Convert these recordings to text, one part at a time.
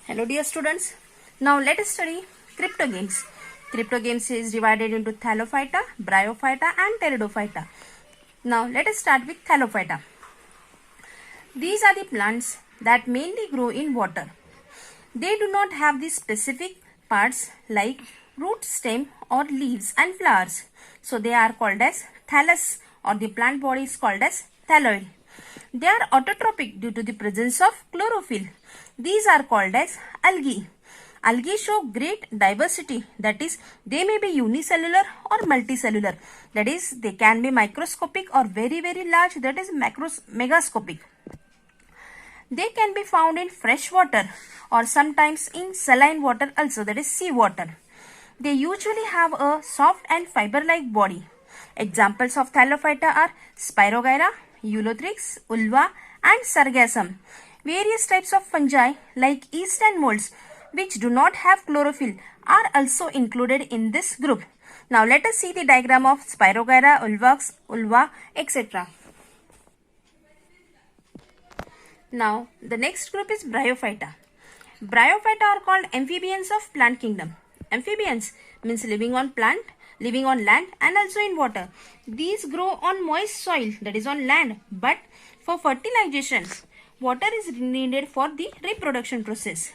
Hello dear students. Now let us study cryptogames. Cryptogames is divided into Thallophyta, Bryophyta and Pteridophyta. Now let us start with Thallophyta. These are the plants that mainly grow in water. They do not have the specific parts like root, stem or leaves and flowers. So they are called as thallus, or the plant body is called as thalloid. They are autotrophic due to the presence of chlorophyll. These are called as algae. Algae show great diversity, that is, they may be unicellular or multicellular, that is, they can be microscopic or very large, that is megascopic. They can be found in fresh water or sometimes in saline water also, that is sea water. They usually have a soft and fiber-like body. Examples of Thallophyta are Spirogyra, Ulothrix, Ulva and Sargassum. Various types of fungi like yeast and molds which do not have chlorophyll are also included in this group. Now let us see the diagram of Spirogyra, Ulva, etc. Now the next group is Bryophyta. Bryophyta are called amphibians of plant kingdom. Amphibians means living on land and also in water. These grow on moist soil, that is on land, but for fertilization, water is needed for the reproduction process.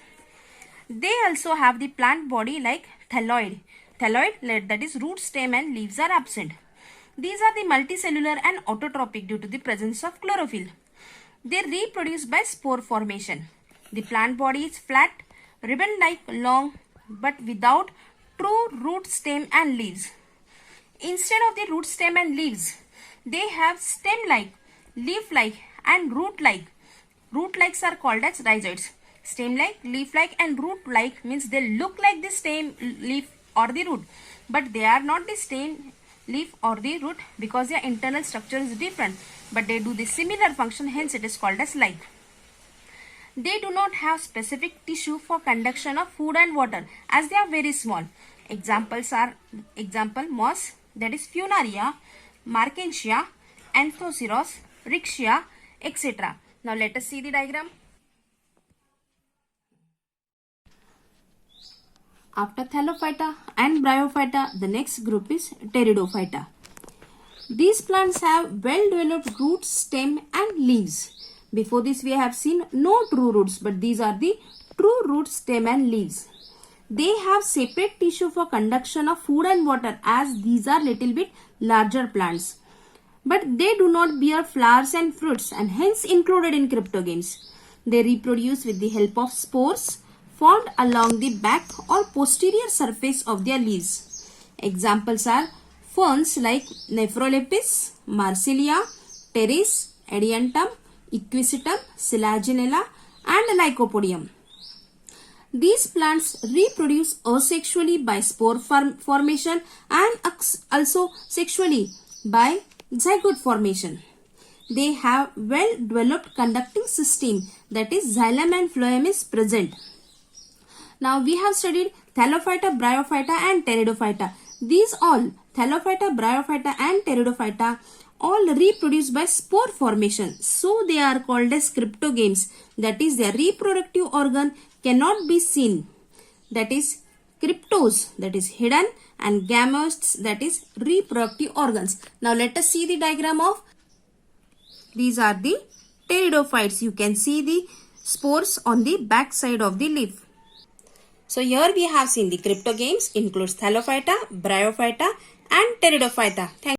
They also have the plant body like thalloid. Thalloid, that is root, stem and leaves are absent. These are the multicellular and autotrophic due to the presence of chlorophyll. They reproduce by spore formation. The plant body is flat, ribbon-like, long, but without true root, stem and leaves. Instead of the root, stem and leaves, they have stem-like, leaf-like and root-like. Root-likes are called as rhizoids. Stem-like, leaf-like and root-like means they look like the stem, leaf or the root, but they are not the stem, leaf or the root because their internal structure is different, but they do the similar function, hence it is called as like. They do not have specific tissue for conduction of food and water as they are very small. Examples are moss, that is Funaria, Markensia, Anthoceros, Rixia, etc. Now let us see the diagram. After Thallophyta and Bryophyta, the next group is Pteridophyta. These plants have well-developed roots, stem and leaves. Before this we have seen no true roots, but these are the true roots, stem and leaves. They have separate tissue for conduction of food and water as these are little bit larger plants. But they do not bear flowers and fruits and hence included in cryptogames. They reproduce with the help of spores formed along the back or posterior surface of their leaves. Examples are ferns like Nephrolepis, Marsilia, Pteris, Adiantum, Equisetum, Selaginella and Lycopodium. These plants reproduce asexually by spore formation and also sexually by zygote formation. They have well-developed conducting system, that is xylem and phloem is present. Now we have studied Thallophyta, Bryophyta and Pteridophyta. These all, Thallophyta, Bryophyta and Pteridophyta, all reproduce by spore formation. So they are called as cryptogames. That is, their reproductive organ cannot be seen. That is cryptos, that is hidden, and gametes, that is reproductive organs. Now let us see the diagram of, these are the pteridophytes. You can see the spores on the back side of the leaf. So here we have seen the cryptogames includes Thallophyta, Bryophyta and Pteridophyta. Thank you.